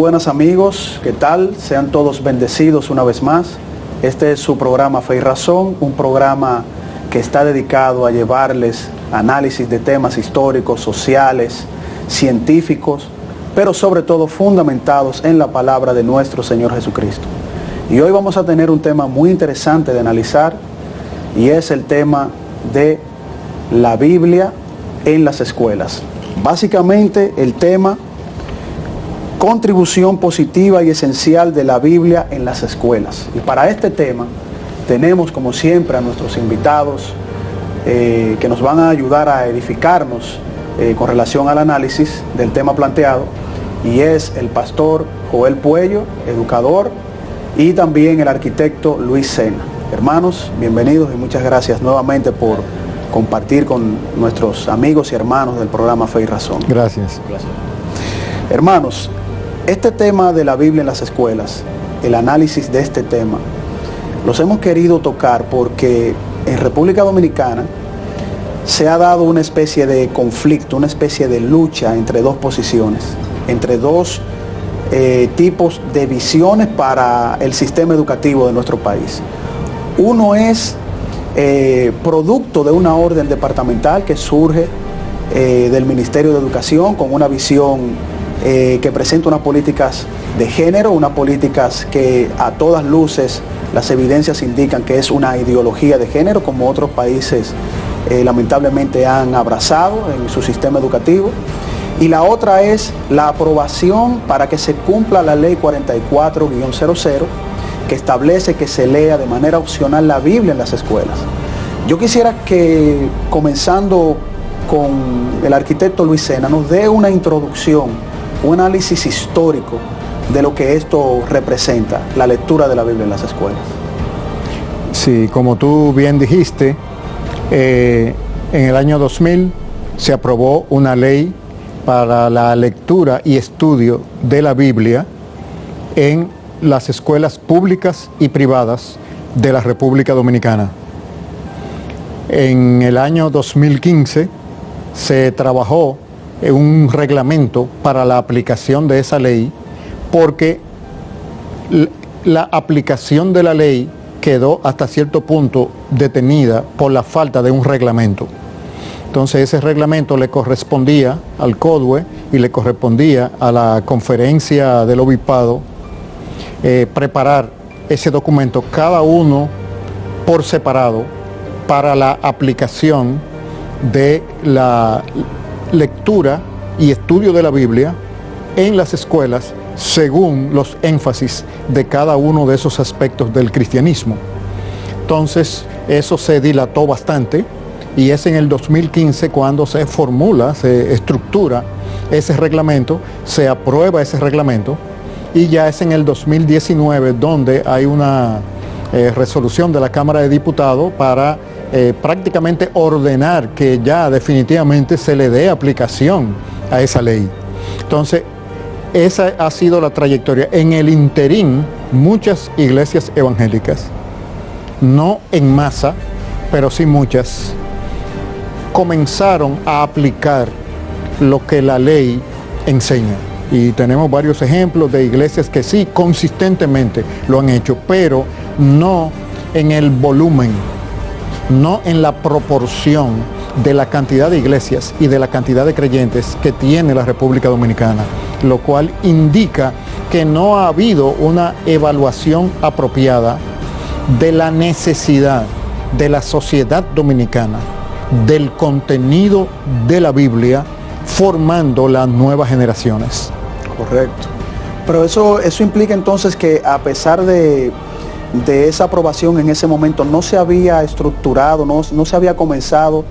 buenas amigos, ¿qué tal? Sean todos bendecidos una vez más. Este es su programa Fe y Razón, un programa que está dedicado a llevarles análisis de temas históricos, sociales, científicos, pero sobre todo fundamentados en la palabra de nuestro Señor Jesucristo. Y hoy vamos a tener un tema muy interesante de analizar, y es el tema de la Biblia en las escuelas. Básicamente el tema: contribución positiva y esencial de la Biblia en las escuelas. Y para este tema tenemos, como siempre, a nuestros invitados que nos van a ayudar a edificarnos con relación al análisis del tema planteado, y es el pastor Joel Puello, educador, y también el arquitecto Luis Sena. Hermanos, bienvenidos y muchas gracias nuevamente por compartir con nuestros amigos y hermanos del programa Fe y Razón. Gracias. Hermanos, este tema de la Biblia en las escuelas, el análisis de este tema, los hemos querido tocar porque en República Dominicana se ha dado una especie de conflicto, una especie de lucha entre dos posiciones, entre dos tipos de visiones para el sistema educativo de nuestro país. Uno es producto de una orden departamental que surge del Ministerio de Educación con una visión que presenta unas políticas de género, unas políticas que a todas luces las evidencias indican que es una ideología de género, como otros países lamentablemente han abrazado en su sistema educativo. Y la otra es la aprobación para que se cumpla la ley 44-00, que establece que se lea de manera opcional la Biblia en las escuelas. Yo quisiera que, comenzando con el arquitecto Luis Sena, nos dé una introducción, un análisis histórico de lo que esto representa, la lectura de la Biblia en las escuelas. Sí, como tú bien dijiste, en el año 2000 se aprobó una ley para la lectura y estudio de la Biblia en las escuelas públicas y privadas de la República Dominicana. En el año 2015 se trabajó en un reglamento para la aplicación de esa ley, porque la aplicación de la ley quedó hasta cierto punto detenida por la falta de un reglamento. Entonces ese reglamento le correspondía al CODUE y le correspondía a la conferencia del obispado preparar ese documento, cada uno por separado, para la aplicación de la lectura y estudio de la Biblia en las escuelas según los énfasis de cada uno de esos aspectos del cristianismo. Entonces eso se dilató bastante, y es en el 2015 cuando se formula, se estructura ese reglamento, se aprueba ese reglamento, y ya es en el 2019 donde hay una resolución de la Cámara de Diputados para prácticamente ordenar que ya definitivamente se le dé aplicación a esa ley. Entonces, esa ha sido la trayectoria. En el interín, muchas iglesias evangélicas, no en masa, pero sí muchas, comenzaron a aplicar lo que la ley enseña. Y tenemos varios ejemplos de iglesias que sí, consistentemente lo han hecho, pero no en el volumen, no en la proporción de la cantidad de iglesias y de la cantidad de creyentes que tiene la República Dominicana, lo cual indica que no ha habido una evaluación apropiada de la necesidad de la sociedad dominicana, del contenido de la Biblia, formando las nuevas generaciones. Correcto. Pero eso implica entonces que, a pesar de esa aprobación en ese momento, no se había estructurado, no se había comenzado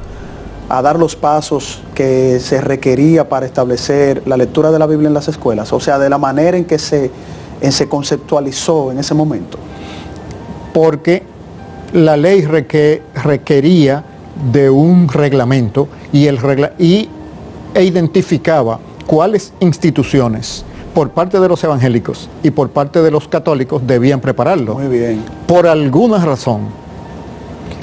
a dar los pasos que se requería para establecer la lectura de la Biblia en las escuelas, o sea, de la manera en que se conceptualizó en ese momento. Porque la ley requería de un reglamento, e identificaba cuáles instituciones por parte de los evangélicos y por parte de los católicos debían prepararlo. Muy bien. Por alguna razón,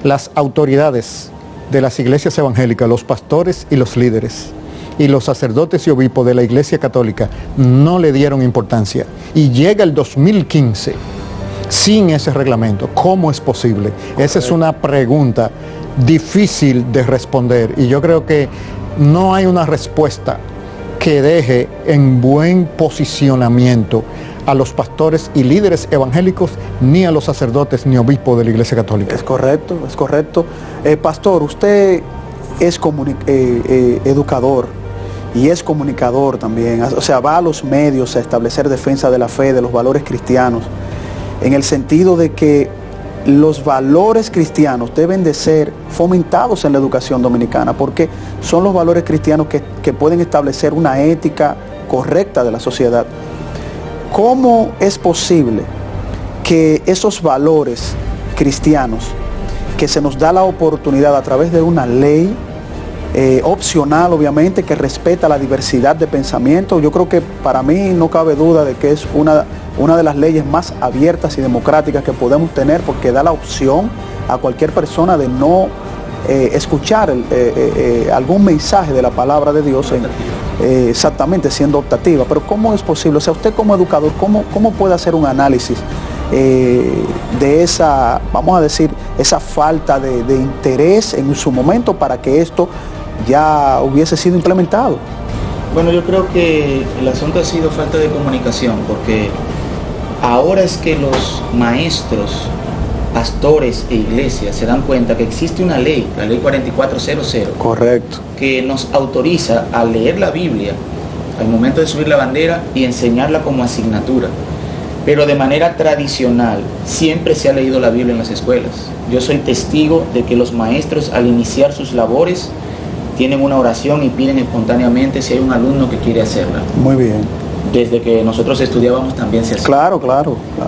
las autoridades de las iglesias evangélicas, los pastores y los líderes, y los sacerdotes y obispos de la Iglesia Católica no le dieron importancia. Y llega el 2015 sin ese reglamento. ¿Cómo es posible? Esa es una pregunta difícil de responder y yo creo que no hay una respuesta que deje en buen posicionamiento a los pastores y líderes evangélicos, ni a los sacerdotes ni obispos de la Iglesia Católica. Es correcto, es correcto. Pastor, usted es educador y es comunicador también, o sea, va a los medios a establecer defensa de la fe, de los valores cristianos, en el sentido de que los valores cristianos deben de ser fomentados en la educación dominicana, porque son los valores cristianos que pueden establecer una ética correcta de la sociedad. ¿Cómo es posible que esos valores cristianos, que se nos da la oportunidad a través de una ley opcional, obviamente, que respeta la diversidad de pensamiento, yo creo que para mí no cabe duda de que es una de las leyes más abiertas y democráticas que podemos tener, porque da la opción a cualquier persona de no escuchar algún mensaje de la palabra de Dios, exactamente, siendo optativa? Pero ¿cómo es posible? O sea, usted como educador, ¿cómo puede hacer un análisis de esa, vamos a decir, esa falta de interés en su momento para que esto ya hubiese sido implementado? Bueno, yo creo que el asunto ha sido falta de comunicación, porque ahora es que los maestros, pastores e iglesias se dan cuenta que existe una ley, la ley 4400, correcto, que nos autoriza a leer la Biblia al momento de subir la bandera y enseñarla como asignatura. Pero de manera tradicional siempre se ha leído la Biblia en las escuelas. Yo soy testigo de que los maestros, al iniciar sus labores, tienen una oración y piden espontáneamente si hay un alumno que quiere hacerla. Muy bien. Desde que nosotros estudiábamos también se hacía. Claro.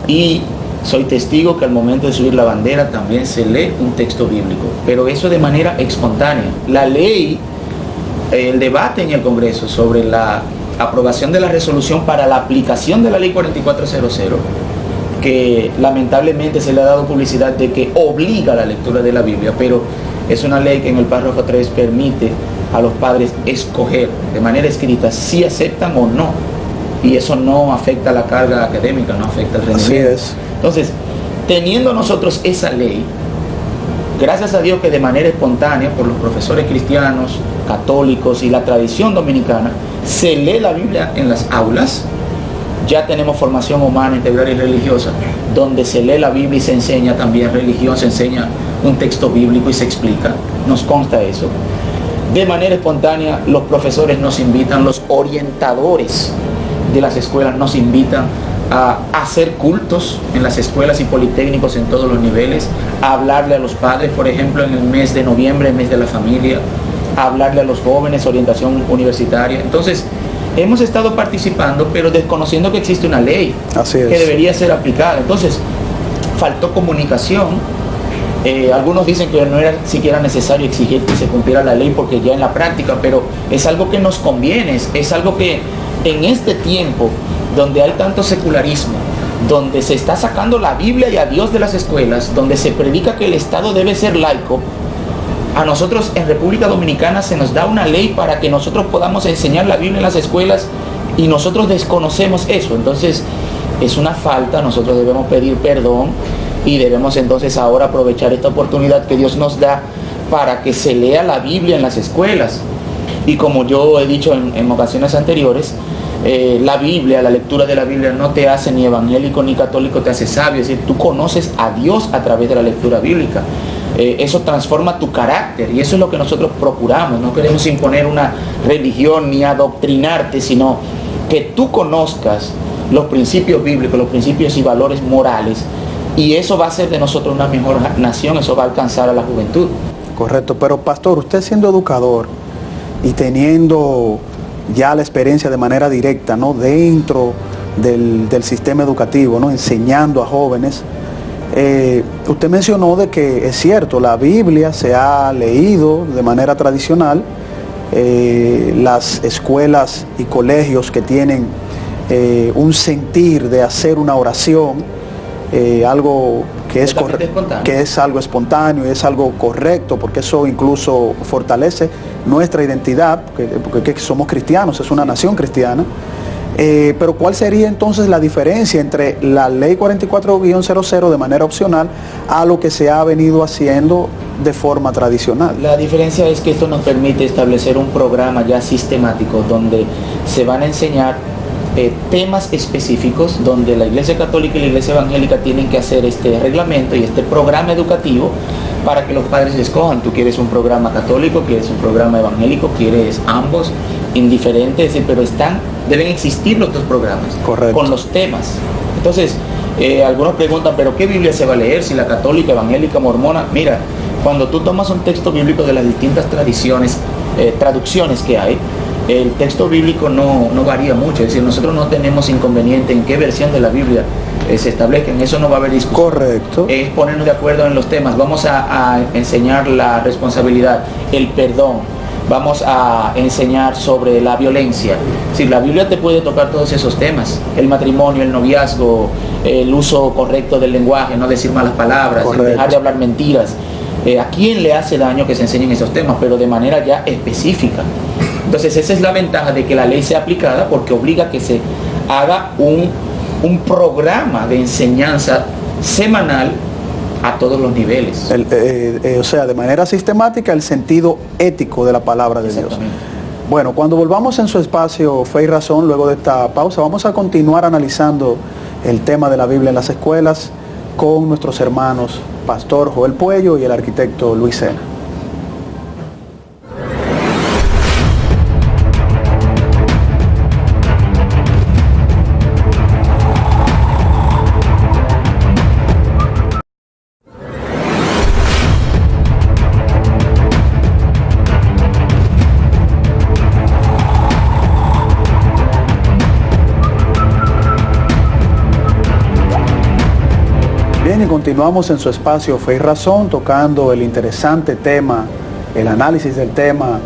Y soy testigo que al momento de subir la bandera también se lee un texto bíblico, pero eso de manera espontánea. La ley, el debate en el Congreso sobre la aprobación de la resolución para la aplicación de la ley 4400, que lamentablemente se le ha dado publicidad de que obliga la lectura de la Biblia, pero es una ley que en el párrafo 3 permite a los padres escoger de manera escrita si aceptan o no, y eso no afecta la carga académica, no afecta el rendimiento. Así es. Entonces, teniendo nosotros esa ley, gracias a Dios que de manera espontánea, por los profesores cristianos, católicos y la tradición dominicana, se lee la Biblia en las aulas. Ya tenemos formación humana, integral y religiosa, donde se lee la Biblia y se enseña también religión, se enseña un texto bíblico y se explica. Nos consta eso. De manera espontánea, los profesores nos invitan, los orientadores de las escuelas nos invitan a hacer cultos en las escuelas y politécnicos en todos los niveles, a hablarle a los padres, por ejemplo, en el mes de noviembre, el mes de la familia, a hablarle a los jóvenes, orientación universitaria. Entonces, hemos estado participando, pero desconociendo que existe una ley que debería ser aplicada. Entonces, faltó comunicación. Algunos dicen que no era siquiera necesario exigir que se cumpliera la ley porque ya en la práctica, pero es algo que nos conviene, es algo que en este tiempo donde hay tanto secularismo, donde se está sacando la Biblia y a Dios de las escuelas, donde se predica que el Estado debe ser laico, a nosotros en República Dominicana se nos da una ley para que nosotros podamos enseñar la Biblia en las escuelas y nosotros desconocemos eso. Entonces es una falta, nosotros debemos pedir perdón y debemos entonces ahora aprovechar esta oportunidad que Dios nos da para que se lea la Biblia en las escuelas. Y como yo he dicho en ocasiones anteriores, la Biblia, la lectura de la Biblia no te hace ni evangélico ni católico, te hace sabio. Es decir, tú conoces a Dios a través de la lectura bíblica. Eso transforma tu carácter y eso es lo que nosotros procuramos. No queremos imponer una religión ni adoctrinarte, sino que tú conozcas los principios bíblicos, los principios y valores morales, y eso va a hacer de nosotros una mejor nación, eso va a alcanzar a la juventud. Correcto, pero pastor, usted siendo educador y teniendo ya la experiencia de manera directa, ¿no?, dentro del sistema educativo, ¿no?, enseñando a jóvenes, usted mencionó de que es cierto, la Biblia se ha leído de manera tradicional, las escuelas y colegios que tienen un sentir de hacer una oración, algo Totalmente espontáneo. que es algo espontáneo, es algo correcto, porque eso incluso fortalece nuestra identidad, porque somos cristianos, es una nación cristiana. Pero ¿cuál sería entonces la diferencia entre la ley 44-00 de manera opcional a lo que se ha venido haciendo de forma tradicional? La diferencia es que esto nos permite establecer un programa ya sistemático donde se van a enseñar temas específicos, donde la Iglesia Católica y la Iglesia Evangélica tienen que hacer este reglamento y este programa educativo para que los padres escojan. Tú quieres un programa católico, quieres un programa evangélico, quieres ambos, indiferentes, pero deben existir los dos programas. Correcto. Con los temas. Entonces, algunos preguntan, ¿pero qué Biblia se va a leer? Si la católica, evangélica, mormona. Mira, cuando tú tomas un texto bíblico de las distintas tradiciones, traducciones que hay, el texto bíblico no varía mucho. Es decir, nosotros no tenemos inconveniente en qué versión de la Biblia se establezca. En eso no va a haber discusión. Correcto. Es ponernos de acuerdo en los temas. Vamos a enseñar la responsabilidad, el perdón. Vamos a enseñar sobre la violencia. Si la Biblia te puede tocar todos esos temas, el matrimonio, el noviazgo, el uso correcto del lenguaje, no decir malas palabras, dejar de hablar mentiras. ¿A quién le hace daño que se enseñen esos temas? Pero de manera ya específica. Entonces esa es la ventaja de que la ley sea aplicada, porque obliga a que se haga un programa de enseñanza semanal a todos los niveles. O sea, de manera sistemática, el sentido ético de la palabra de Dios. Bueno, cuando volvamos en su espacio Fe y Razón, luego de esta pausa, vamos a continuar analizando el tema de la Biblia en las escuelas con nuestros hermanos Pastor Joel Puello y el arquitecto Luis Sena. Bien, y continuamos en su espacio Fe y Razón, tocando el interesante tema, el análisis del tema,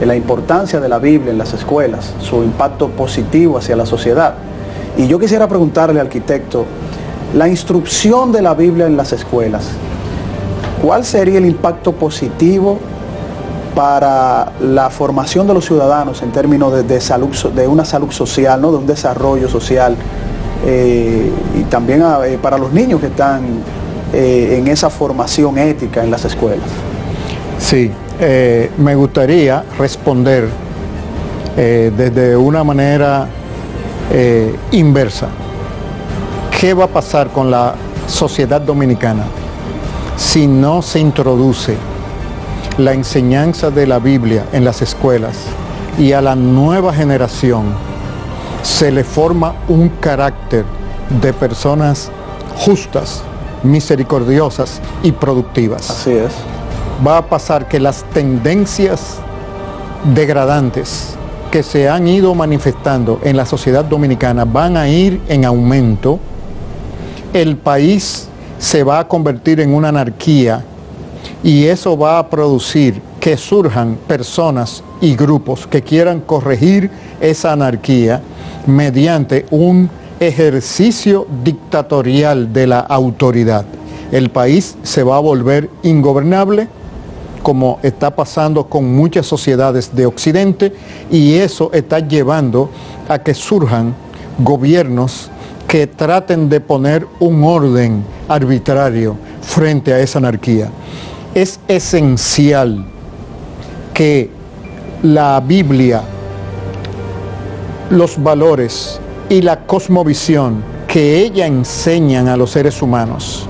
la importancia de la Biblia en las escuelas, su impacto positivo hacia la sociedad. Y yo quisiera preguntarle al arquitecto, la instrucción de la Biblia en las escuelas, ¿cuál sería el impacto positivo para la formación de los ciudadanos en términos de salud, de una salud social, ¿no? De un desarrollo social? Y también para los niños que están en esa formación ética en las escuelas. Sí, me gustaría responder desde una manera inversa. ¿Qué va a pasar con la sociedad dominicana si no se introduce la enseñanza de la Biblia en las escuelas y a la nueva generación se le forma un carácter de personas justas, misericordiosas y productivas? Así es. Va a pasar que las tendencias degradantes que se han ido manifestando en la sociedad dominicana van a ir en aumento. El país se va a convertir en una anarquía y eso va a producir que surjan personas y grupos que quieran corregir esa anarquía mediante un ejercicio dictatorial de la autoridad. El país se va a volver ingobernable, como está pasando con muchas sociedades de Occidente, y eso está llevando a que surjan gobiernos que traten de poner un orden arbitrario frente a esa anarquía. Es esencial que la Biblia, los valores y la cosmovisión que ella enseñan a los seres humanos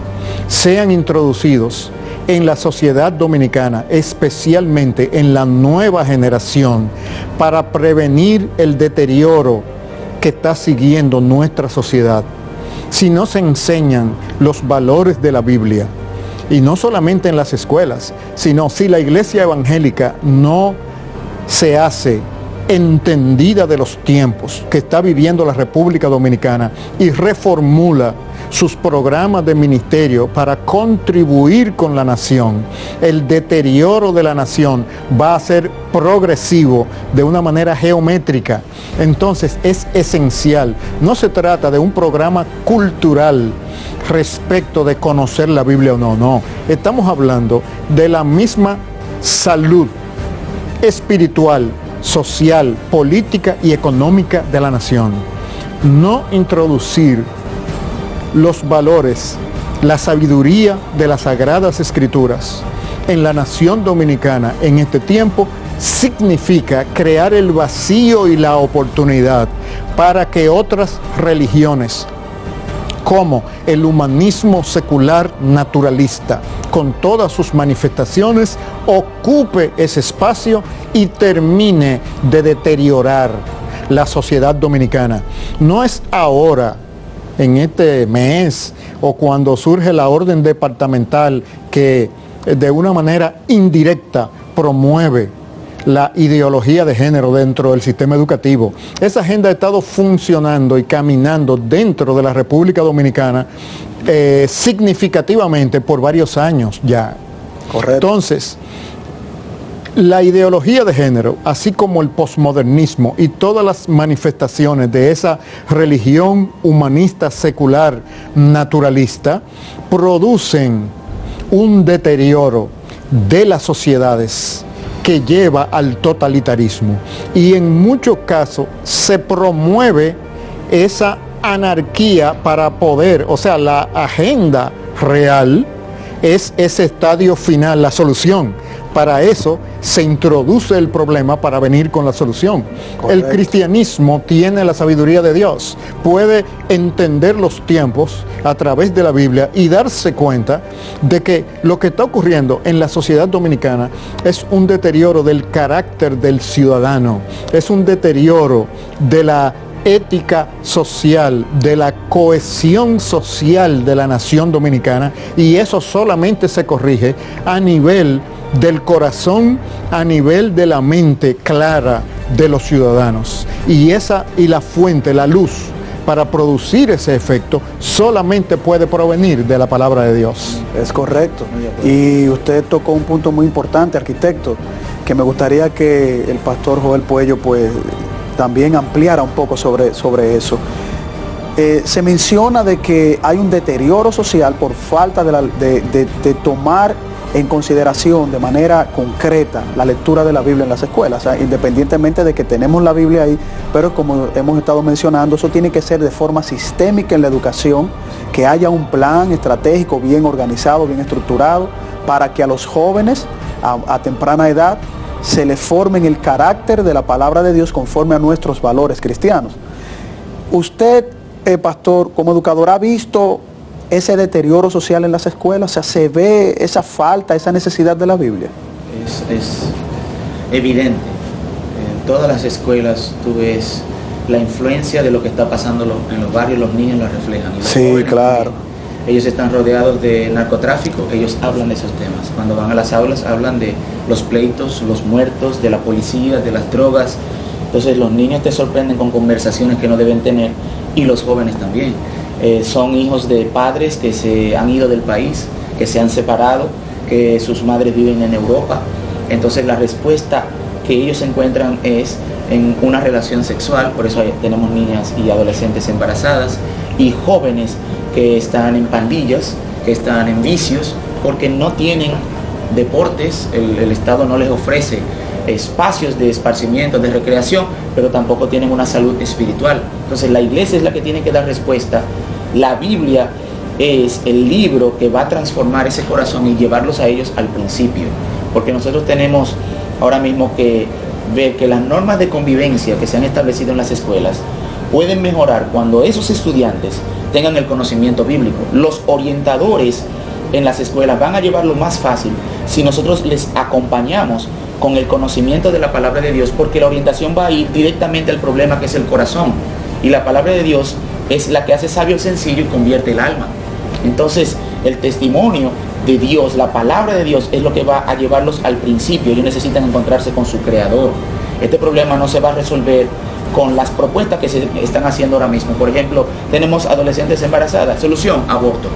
sean introducidos en la sociedad dominicana, especialmente en la nueva generación, para prevenir el deterioro que está siguiendo nuestra sociedad. Si no se enseñan los valores de la Biblia, y no solamente en las escuelas, sino si la iglesia evangélica no se hace entendida de los tiempos que está viviendo la República Dominicana y reformula sus programas de ministerio para contribuir con la nación, el deterioro de la nación va a ser progresivo de una manera geométrica. Entonces es esencial. No se trata de un programa cultural respecto de conocer la Biblia o no, no. Estamos hablando de la misma salud espiritual, social, política y económica de la nación. No introducir los valores, la sabiduría de las Sagradas Escrituras en la nación dominicana en este tiempo significa crear el vacío y la oportunidad para que otras religiones, como el humanismo secular naturalista, con todas sus manifestaciones, ocupe ese espacio y termine de deteriorar la sociedad dominicana. No es ahora, en este mes, o cuando surge la orden departamental que de una manera indirecta promueve la ideología de género dentro del sistema educativo. Esa agenda ha estado funcionando y caminando dentro de la República Dominicana significativamente por varios años ya. Correcto. Entonces, la ideología de género, así como el posmodernismo y todas las manifestaciones de esa religión humanista secular naturalista, producen un deterioro de las sociedades que lleva al totalitarismo, y en muchos casos se promueve esa anarquía para poder, o sea, la agenda real es ese estadio final, la solución. Para eso se introduce el problema para venir con la solución. Correcto. El cristianismo tiene la sabiduría de Dios, puede entender los tiempos a través de la Biblia y darse cuenta de que lo que está ocurriendo en la sociedad dominicana es un deterioro del carácter del ciudadano, es un deterioro de la ética social, de la cohesión social de la nación dominicana, y eso solamente se corrige a nivel del corazón, a nivel de la mente clara de los ciudadanos. Y la fuente, la luz para producir ese efecto solamente puede provenir de la palabra de Dios. Es correcto. Y usted tocó un punto muy importante, arquitecto, que me gustaría que el pastor Joel Puello pues también ampliara un poco sobre eso. Se menciona de que hay un deterioro social por falta de tomar en consideración de manera concreta la lectura de la Biblia en las escuelas, o sea, independientemente de que tenemos la Biblia ahí, pero como hemos estado mencionando, eso tiene que ser de forma sistémica en la educación, que haya un plan estratégico bien organizado, bien estructurado, para que a los jóvenes a temprana edad se les forme en el carácter de la palabra de Dios conforme a nuestros valores cristianos. Usted, pastor, como educador, ¿ha visto ese deterioro social en las escuelas? O sea, ¿se ve esa falta, esa necesidad de la Biblia? Es evidente. En todas las escuelas tú ves la influencia de lo que está pasando en los barrios, los niños la reflejan. Sí, claro. Ellos están rodeados de narcotráfico, ellos hablan de esos temas. Cuando van a las aulas hablan de los pleitos, los muertos, de la policía, de las drogas. Entonces los niños te sorprenden con conversaciones que no deben tener, y los jóvenes también. Son hijos de padres que se han ido del país, que se han separado, que sus madres viven en Europa. Entonces la respuesta que ellos encuentran es en una relación sexual. Por eso tenemos niñas y adolescentes embarazadas y jóvenes que están en pandillas, que están en vicios, porque no tienen deportes. El Estado no les ofrece espacios de esparcimiento, de recreación, pero tampoco tienen una salud espiritual. Entonces la iglesia es la que tiene que dar respuesta. La Biblia es el libro que va a transformar ese corazón y llevarlos a ellos al principio, porque nosotros tenemos ahora mismo que ver que las normas de convivencia que se han establecido en las escuelas pueden mejorar cuando esos estudiantes tengan el conocimiento bíblico. Los orientadores en las escuelas van a llevarlo más fácil si nosotros les acompañamos con el conocimiento de la palabra de Dios, porque la orientación va a ir directamente al problema, que es el corazón, y la palabra de Dios es la que hace sabio el sencillo y convierte el alma. Entonces el testimonio de Dios, la palabra de Dios, es lo que va a llevarlos al principio. Ellos necesitan encontrarse con su Creador, Este problema no se va a resolver con las propuestas que se están haciendo ahora mismo. Por ejemplo, tenemos adolescentes embarazadas, solución, aborto.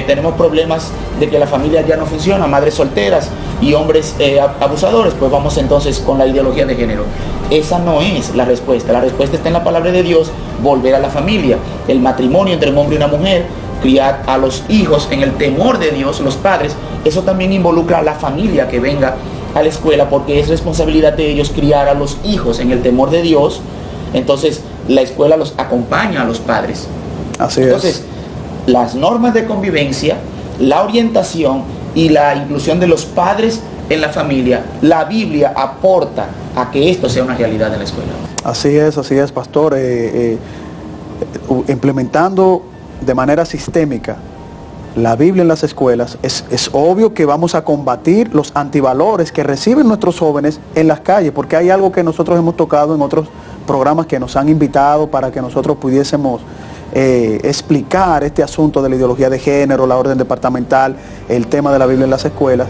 Tenemos problemas de que la familia ya no funciona, madres solteras y hombres abusadores, pues vamos entonces con la ideología de género. Esa no es la respuesta está en la palabra de Dios, volver a la familia, el matrimonio entre un hombre y una mujer, criar a los hijos en el temor de Dios, los padres. Eso también involucra a la familia que venga a la escuela, porque es responsabilidad de ellos criar a los hijos en el temor de Dios. Entonces la escuela los acompaña a los padres. Así Entonces, es. Las normas de convivencia, la orientación y la inclusión de los padres en la familia, la Biblia aporta a que esto sea una realidad en la escuela. Así es, pastor. Implementando de manera sistémica la Biblia en las escuelas, es obvio que vamos a combatir los antivalores que reciben nuestros jóvenes en las calles, porque hay algo que nosotros hemos tocado en otros programas que nos han invitado para que nosotros pudiésemos explicar este asunto de la ideología de género, la orden departamental, el tema de la Biblia en las escuelas,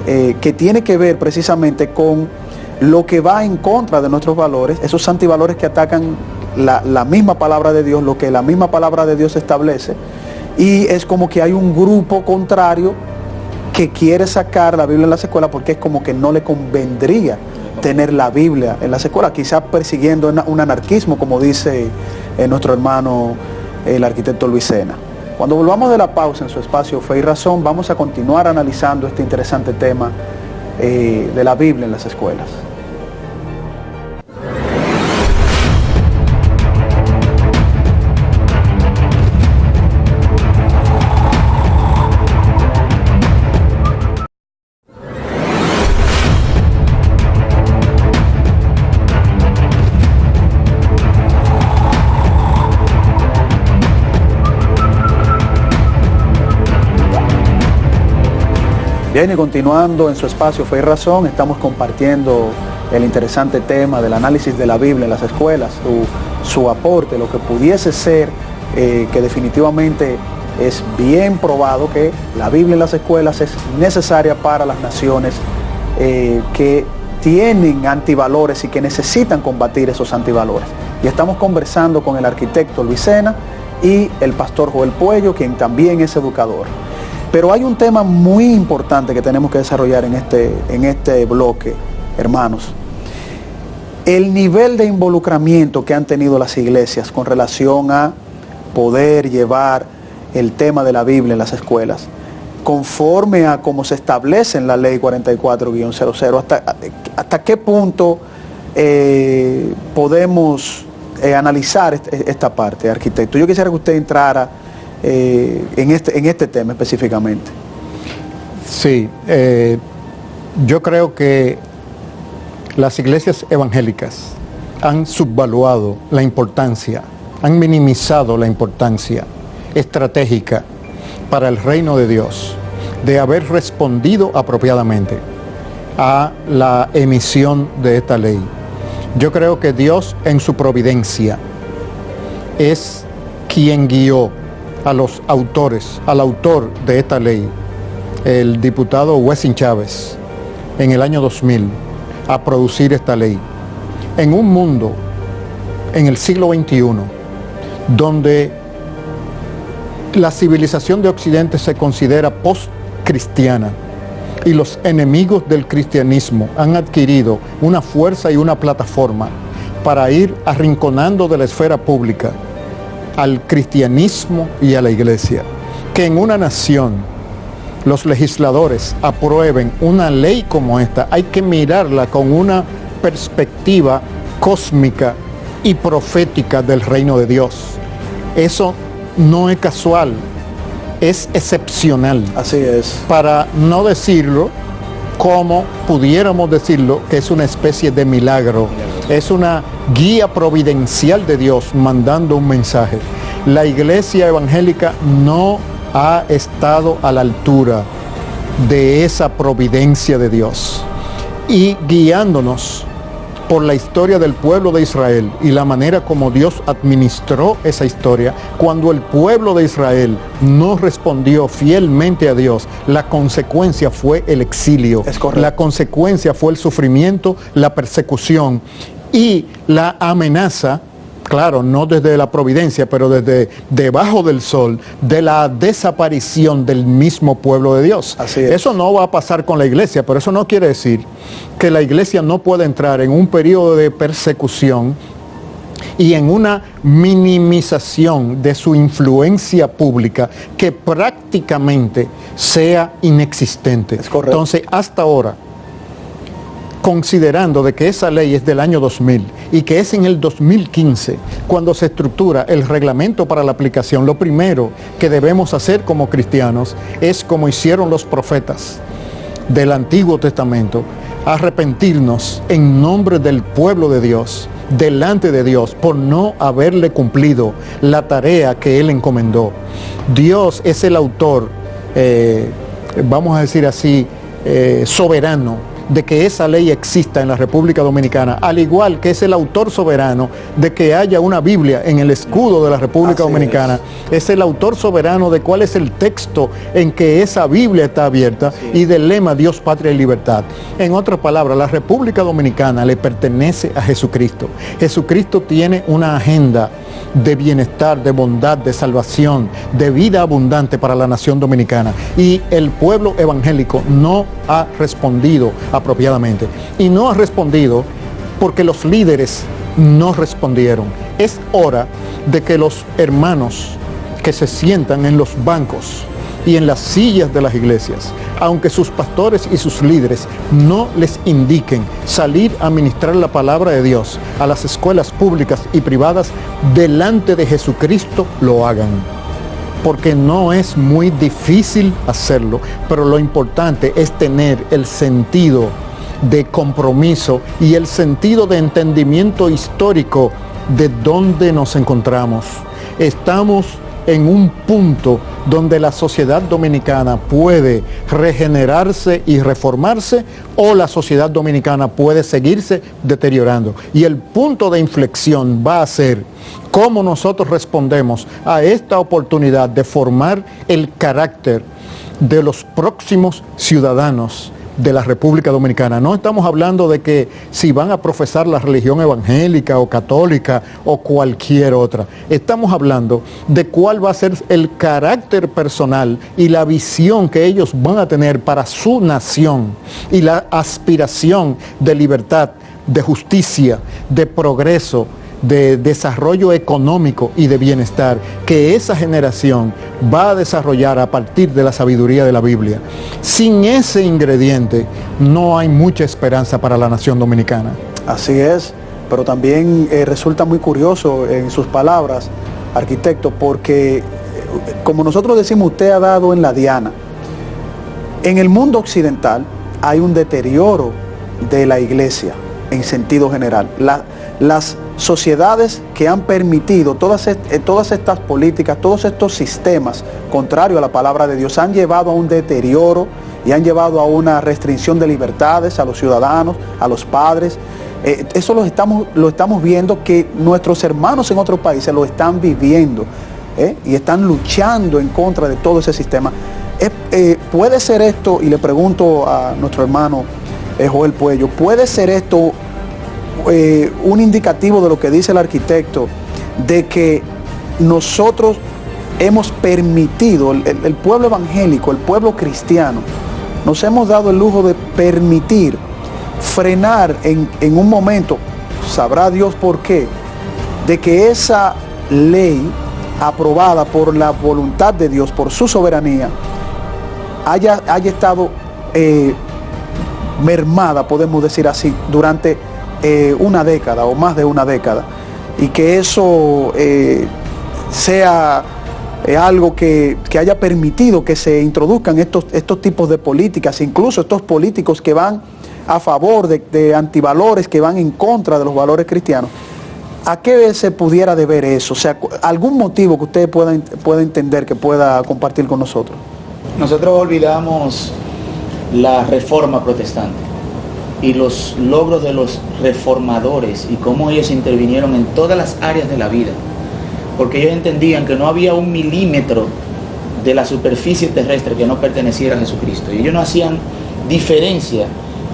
que tiene que ver precisamente con lo que va en contra de nuestros valores, esos antivalores que atacan la misma palabra de Dios, lo que la misma palabra de Dios establece, y es como que hay un grupo contrario que quiere sacar la Biblia en las escuelas porque es como que no le convendría tener la Biblia en las escuelas, quizás persiguiendo un anarquismo, como dice nuestro hermano el arquitecto Luis Sena. Cuando volvamos de la pausa en su espacio Fe y Razón, vamos a continuar analizando este interesante tema de la Biblia en las escuelas. Bien, y continuando en su espacio Fe y Razón, estamos compartiendo el interesante tema del análisis de la Biblia en las escuelas, su aporte, lo que pudiese ser, que definitivamente es bien probado que la Biblia en las escuelas es necesaria para las naciones que tienen antivalores y que necesitan combatir esos antivalores. Y estamos conversando con el arquitecto Luis Sena y el pastor Joel Puello, quien también es educador. Pero hay un tema muy importante que tenemos que desarrollar en este bloque, hermanos. El nivel de involucramiento que han tenido las iglesias con relación a poder llevar el tema de la Biblia en las escuelas, conforme a cómo se establece en la ley 44-00, hasta qué punto podemos analizar esta parte, arquitecto. Yo quisiera que usted entrara en este tema específicamente. Sí, yo creo que las iglesias evangélicas han subvaluado la importancia, han minimizado la importancia estratégica para el reino de Dios de haber respondido apropiadamente a la emisión de esta ley. Yo creo que Dios en su providencia es quien guió a los autores, al autor de esta ley, el diputado Wessing Chávez, en el año 2000, a producir esta ley. En un mundo, en el siglo XXI, donde la civilización de Occidente se considera post-cristiana y los enemigos del cristianismo han adquirido una fuerza y una plataforma para ir arrinconando de la esfera pública al cristianismo y a la iglesia, que en una nación los legisladores aprueben una ley como esta, hay que mirarla con una perspectiva cósmica y profética del reino de Dios. Eso no es casual, es excepcional. Así es. Para no decirlo como pudiéramos decirlo, que es una especie de milagro. Es una guía providencial de Dios mandando un mensaje. La iglesia evangélica no ha estado a la altura de esa providencia de Dios y guiándonos por la historia del pueblo de Israel y la manera como Dios administró esa historia, cuando el pueblo de Israel no respondió fielmente a Dios, la consecuencia fue el exilio. Es correcto. La consecuencia fue el sufrimiento, la persecución y la amenaza, claro, no desde la providencia, pero desde debajo del sol, de la desaparición del mismo pueblo de Dios. Así es. Eso no va a pasar con la iglesia, pero eso no quiere decir que la iglesia no pueda entrar en un periodo de persecución y en una minimización de su influencia pública que prácticamente sea inexistente. Es correcto. Entonces, hasta ahora, considerando de que esa ley es del año 2000 y que es en el 2015 cuando se estructura el reglamento para la aplicación, lo primero que debemos hacer como cristianos es como hicieron los profetas del Antiguo Testamento, arrepentirnos en nombre del pueblo de Dios, delante de Dios, por no haberle cumplido la tarea que Él encomendó. Dios es el autor, vamos a decir así, soberano de que esa ley exista en la República Dominicana, al igual que es el autor soberano de que haya una Biblia en el escudo de la República Dominicana. Es el autor soberano de cuál es el texto en que esa Biblia está abierta y del lema Dios, Patria y Libertad. En otras palabras, la República Dominicana le pertenece a Jesucristo. Jesucristo tiene una agenda de bienestar, de bondad, de salvación, de vida abundante para la nación dominicana. Y el pueblo evangélico no ha respondido apropiadamente. Y no ha respondido porque los líderes no respondieron. Es hora de que los hermanos que se sientan en los bancos y en las sillas de las iglesias, aunque sus pastores y sus líderes no les indiquen salir a ministrar la palabra de Dios a las escuelas públicas y privadas, delante de Jesucristo lo hagan. Porque no es muy difícil hacerlo, pero lo importante es tener el sentido de compromiso y el sentido de entendimiento histórico de dónde nos encontramos. Estamos en un punto donde la sociedad dominicana puede regenerarse y reformarse, o la sociedad dominicana puede seguirse deteriorando. Y el punto de inflexión va a ser cómo nosotros respondemos a esta oportunidad de formar el carácter de los próximos ciudadanos de la República Dominicana. No estamos hablando de que si van a profesar la religión evangélica o católica o cualquier otra. Estamos hablando de cuál va a ser el carácter personal y la visión que ellos van a tener para su nación y la aspiración de libertad, de justicia, de progreso, de desarrollo económico y de bienestar que esa generación va a desarrollar a partir de la sabiduría de la Biblia. Sin ese ingrediente no hay mucha esperanza para la nación dominicana. Así es, pero también resulta muy curioso en sus palabras, arquitecto, porque como nosotros decimos, usted ha dado en la diana. En el mundo occidental hay un deterioro de la iglesia en sentido general. Las sociedades que han permitido todas estas políticas, todos estos sistemas contrarios a la palabra de Dios, han llevado a un deterioro y han llevado a una restricción de libertades a los ciudadanos, a los padres. Eso lo estamos viendo, que nuestros hermanos en otros países lo están viviendo, y están luchando en contra de todo ese sistema. ¿Puede ser esto, y le pregunto a nuestro hermano Joel Puello, puede ser esto un indicativo de lo que dice el arquitecto, de que nosotros hemos permitido, el pueblo evangélico, el pueblo cristiano, nos hemos dado el lujo de permitir frenar en un momento, sabrá Dios por qué, de que esa ley aprobada por la voluntad de Dios, por su soberanía, haya estado mermada, podemos decir así, durante una década o más de una década, y que eso sea algo que haya permitido que se introduzcan estos tipos de políticas, incluso estos políticos que van a favor de antivalores, que van en contra de los valores cristianos. ¿A qué se pudiera deber eso? O sea, algún motivo que usted pueda entender, que pueda compartir con nosotros. Nosotros olvidamos la reforma protestante. y los logros de los reformadores y cómo ellos intervinieron en todas las áreas de la vida, porque ellos entendían que no había un milímetro de la superficie terrestre que no perteneciera a Jesucristo, y ellos no hacían diferencia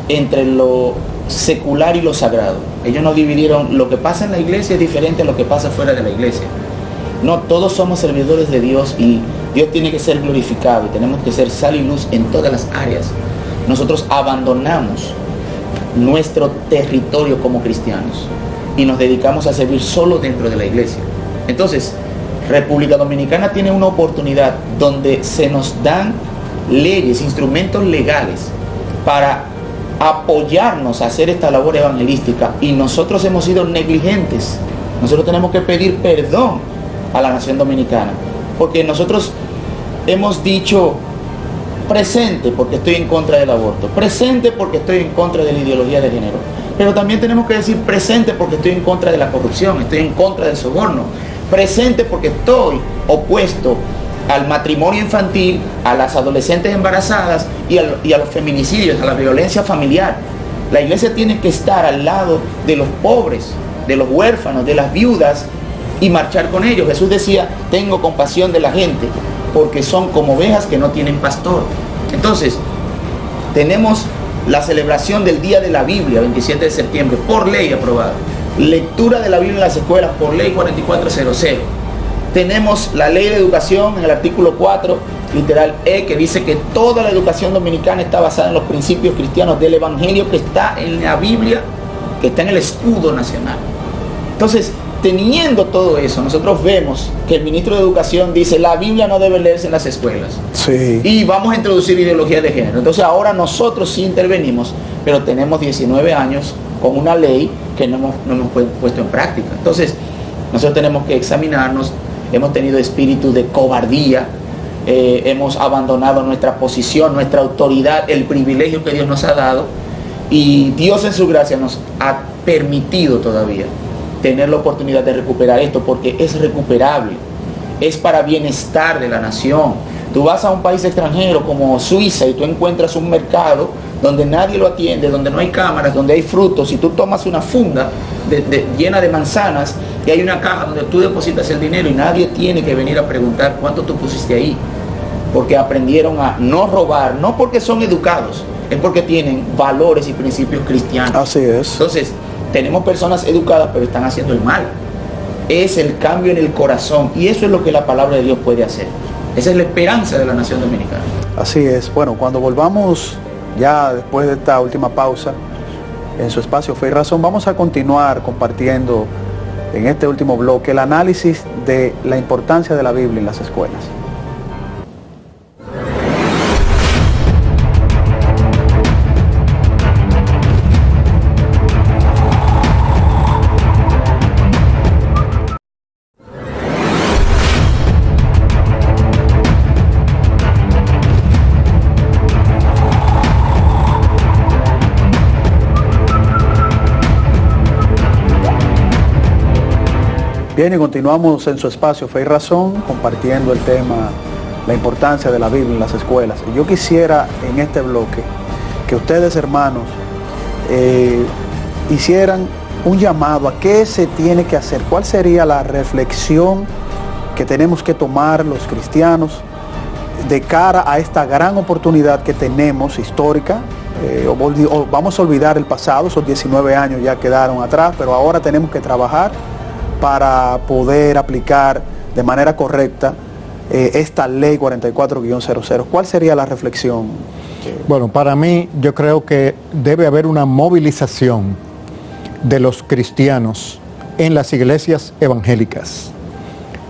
entre lo secular y lo sagrado. Ellos no dividieron lo que pasa en la iglesia es diferente a lo que pasa fuera de la iglesia. No, todos somos servidores de Dios y Dios tiene que ser glorificado y tenemos que ser sal y luz en todas las áreas. Nosotros abandonamos nuestro territorio como cristianos y nos dedicamos a servir solo dentro de la iglesia. Entonces, República Dominicana tiene una oportunidad donde se nos dan leyes, instrumentos legales para apoyarnos a hacer esta labor evangelística, y nosotros hemos sido negligentes. Nosotros tenemos que pedir perdón a la nación dominicana, porque nosotros hemos dicho presente porque estoy en contra del aborto, presente porque estoy en contra de la ideología de género, pero también tenemos que decir presente porque estoy en contra de la corrupción, estoy en contra del soborno, presente porque estoy opuesto al matrimonio infantil, a las adolescentes embarazadas y a los feminicidios, a la violencia familiar. La iglesia tiene que estar al lado de los pobres, de los huérfanos, de las viudas, y marchar con ellos. Jesús decía, tengo compasión de la gente, porque son como ovejas que no tienen pastor. Entonces, tenemos la celebración del Día de la Biblia, 27 de septiembre, por ley aprobada. Lectura de la Biblia en las escuelas, por ley 4400. Tenemos la ley de educación en el artículo 4, literal E, que dice que toda la educación dominicana está basada en los principios cristianos del Evangelio que está en la Biblia, que está en el escudo nacional. Entonces, teniendo todo eso, nosotros vemos que el ministro de Educación dice la Biblia no debe leerse en las escuelas. Sí. Y vamos a introducir ideología de género. Entonces ahora nosotros sí intervenimos, pero tenemos 19 años con una ley que no hemos puesto en práctica. Entonces nosotros tenemos que examinarnos. Hemos tenido espíritu de cobardía, hemos abandonado nuestra posición, nuestra autoridad, el privilegio que Dios nos ha dado, y Dios en su gracia nos ha permitido todavía tener la oportunidad de recuperar esto, porque es recuperable, es para bienestar de la nación. Tú vas a un país extranjero como Suiza y tú encuentras un mercado donde nadie lo atiende, donde no hay cámaras, donde hay frutos, y tú tomas una funda llena de manzanas y hay una caja donde tú depositas el dinero y nadie tiene que venir a preguntar cuánto tú pusiste ahí, porque aprendieron a no robar, no porque son educados, es porque tienen valores y principios cristianos. Así es. Entonces, tenemos personas educadas pero están haciendo el mal. Es el cambio en el corazón, y eso es lo que la palabra de Dios puede hacer. Esa es la esperanza de la nación dominicana. Así es. Bueno, cuando volvamos ya después de esta última pausa en su espacio Fe y Razón, vamos a continuar compartiendo en este último bloque el análisis de la importancia de la Biblia en las escuelas. Bien, y continuamos en su espacio Fe y Razón, compartiendo el tema, la importancia de la Biblia en las escuelas. Y yo quisiera en este bloque que ustedes, hermanos, hicieran un llamado a qué se tiene que hacer, cuál sería la reflexión que tenemos que tomar los cristianos de cara a esta gran oportunidad que tenemos histórica. Vamos a olvidar el pasado, esos 19 años ya quedaron atrás, pero ahora tenemos que trabajar para poder aplicar de manera correcta esta ley 44-00. ¿Cuál sería la reflexión? Bueno, para mí yo creo que debe haber una movilización de los cristianos en las iglesias evangélicas,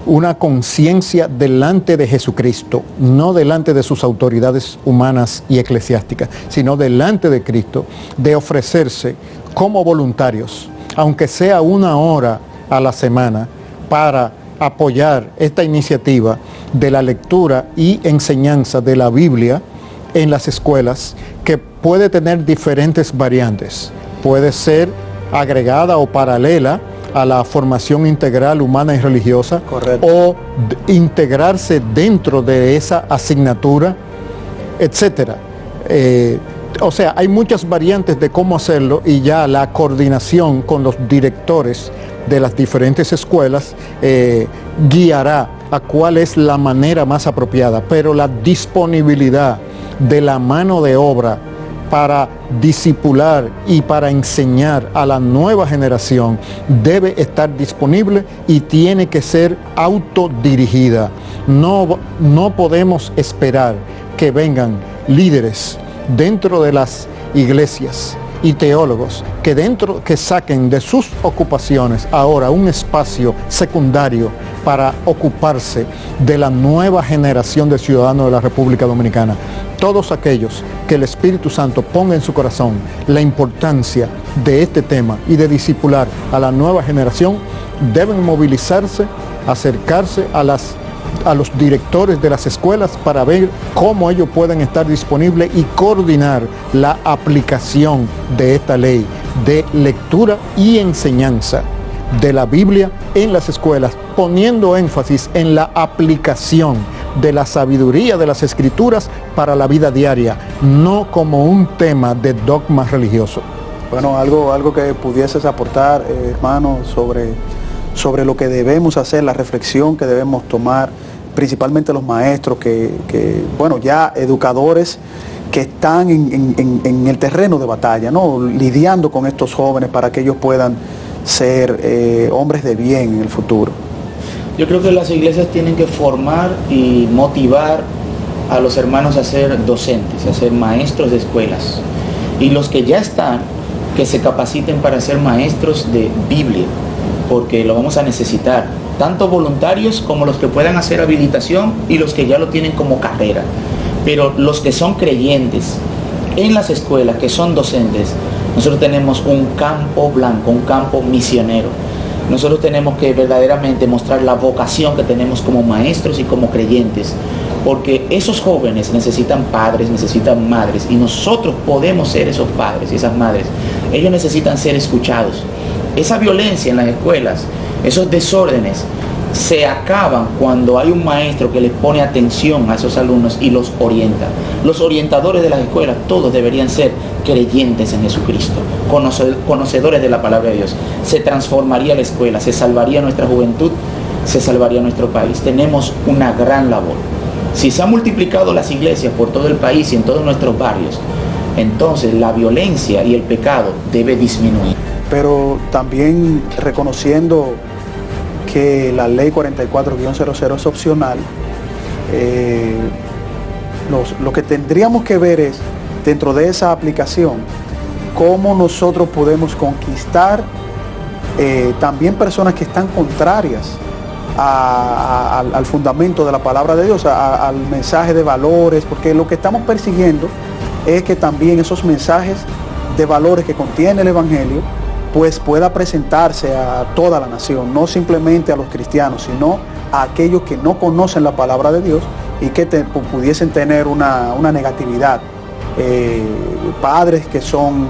una conciencia delante de Jesucristo, no delante de sus autoridades humanas y eclesiásticas, sino delante de Cristo, de ofrecerse como voluntarios, aunque sea 1 hora a la semana, para apoyar esta iniciativa de la lectura y enseñanza de la Biblia en las escuelas, que puede tener diferentes variantes. Puede ser agregada o paralela a la formación integral humana y religiosa. Correcto. O integrarse dentro de esa asignatura, etcétera. O sea, hay muchas variantes de cómo hacerlo y ya la coordinación con los directores de las diferentes escuelas guiará a cuál es la manera más apropiada, pero la disponibilidad de la mano de obra para discipular y para enseñar a la nueva generación debe estar disponible y tiene que ser autodirigida. No podemos esperar que vengan líderes dentro de las iglesias y teólogos que saquen de sus ocupaciones ahora un espacio secundario para ocuparse de la nueva generación de ciudadanos de la República Dominicana. Todos aquellos que el Espíritu Santo ponga en su corazón la importancia de este tema y de discipular a la nueva generación deben movilizarse, acercarse a los directores de las escuelas para ver cómo ellos pueden estar disponibles y coordinar la aplicación de esta ley de lectura y enseñanza de la Biblia en las escuelas, poniendo énfasis en la aplicación de la sabiduría de las Escrituras para la vida diaria, no como un tema de dogma religioso. Bueno, algo que pudieses aportar, hermano, sobre lo que debemos hacer, la reflexión que debemos tomar, principalmente los maestros, bueno, ya educadores que están en el terreno de batalla, ¿no? Lidiando con estos jóvenes para que ellos puedan ser hombres de bien en el futuro. Yo creo que las iglesias tienen que formar y motivar a los hermanos a ser docentes, a ser maestros de escuelas. Y los que ya están, que se capaciten para ser maestros de Biblia, porque lo vamos a necesitar, tanto voluntarios como los que puedan hacer habilitación y los que ya lo tienen como carrera. Pero los que son creyentes en las escuelas, que son docentes, nosotros tenemos un campo blanco, un campo misionero. Nosotros tenemos que verdaderamente mostrar la vocación que tenemos como maestros y como creyentes, porque esos jóvenes necesitan padres, necesitan madres, y nosotros podemos ser esos padres y esas madres. Ellos necesitan ser escuchados. Esa violencia en las escuelas, esos desórdenes, se acaban cuando hay un maestro que les pone atención a esos alumnos y los orienta. Los orientadores de las escuelas, todos deberían ser creyentes en Jesucristo, conocedores de la palabra de Dios. Se transformaría la escuela, se salvaría nuestra juventud, se salvaría nuestro país. Tenemos una gran labor. Si se han multiplicado las iglesias por todo el país y en todos nuestros barrios, entonces la violencia y el pecado debe disminuir. Pero también reconociendo que la ley 44-00 es opcional, lo que tendríamos que ver es, dentro de esa aplicación, cómo nosotros podemos conquistar también personas que están contrarias al fundamento de la palabra de Dios, al mensaje de valores, porque lo que estamos persiguiendo es que también esos mensajes de valores que contiene el Evangelio pues pueda presentarse a toda la nación, no simplemente a los cristianos, sino a aquellos que no conocen la palabra de Dios y que pudiesen tener una negatividad. Padres que son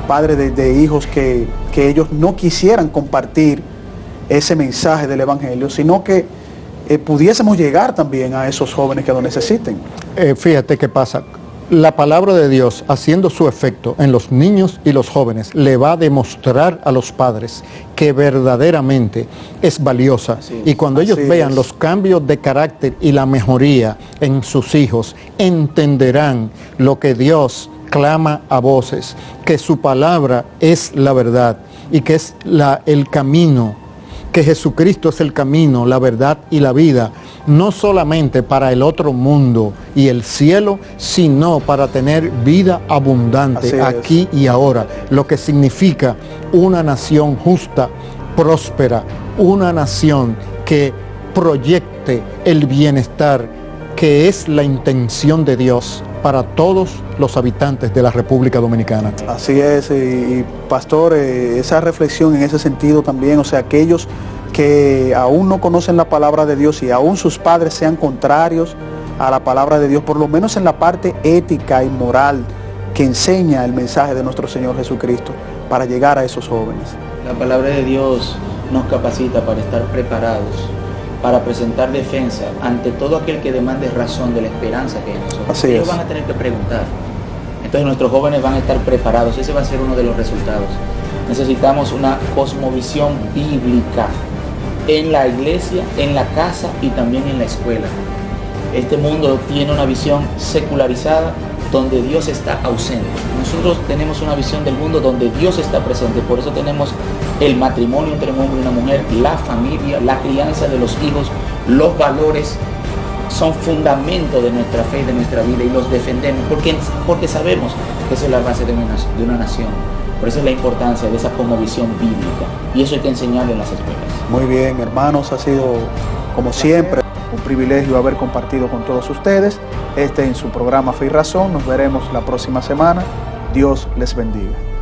padres de hijos que ellos no quisieran compartir ese mensaje del Evangelio, sino que pudiésemos llegar también a esos jóvenes que lo necesiten. Fíjate qué pasa. La palabra de Dios, haciendo su efecto en los niños y los jóvenes, le va a demostrar a los padres que verdaderamente es valiosa. Y cuando ellos vean los cambios de carácter y la mejoría en sus hijos, entenderán lo que Dios clama a voces, que su palabra es la verdad y que es el camino, que Jesucristo es el camino, la verdad y la vida, no solamente para el otro mundo y el cielo, sino para tener vida abundante aquí y ahora, lo que significa una nación justa, próspera, una nación que proyecte el bienestar, que es la intención de Dios para todos los habitantes de la República Dominicana. Así es, y pastor, esa reflexión en ese sentido también, o sea, aquellos que aún no conocen la palabra de Dios y aún sus padres sean contrarios a la palabra de Dios, por lo menos en la parte ética y moral que enseña el mensaje de nuestro Señor Jesucristo para llegar a esos jóvenes. La palabra de Dios nos capacita para estar preparados, para presentar defensa ante todo aquel que demande razón de la esperanza que hay en nosotros. Ellos van a tener que preguntar, Entonces nuestros jóvenes van a estar preparados. Ese va a ser uno de los resultados. Necesitamos una cosmovisión bíblica en la iglesia, en la casa y también en la escuela. Este mundo tiene una visión secularizada donde Dios está ausente. Nosotros tenemos una visión del mundo donde Dios está presente. Por eso tenemos el matrimonio entre un hombre y una mujer, la familia, la crianza de los hijos, los valores son fundamento de nuestra fe y de nuestra vida y los defendemos porque sabemos que esa es la base de una nación. Por eso es la importancia de esa cosmovisión bíblica y eso hay que enseñarlo en las escuelas. Muy bien, hermanos, ha sido como siempre un privilegio haber compartido con todos ustedes en su programa Fe y Razón. Nos veremos la próxima semana. Dios les bendiga.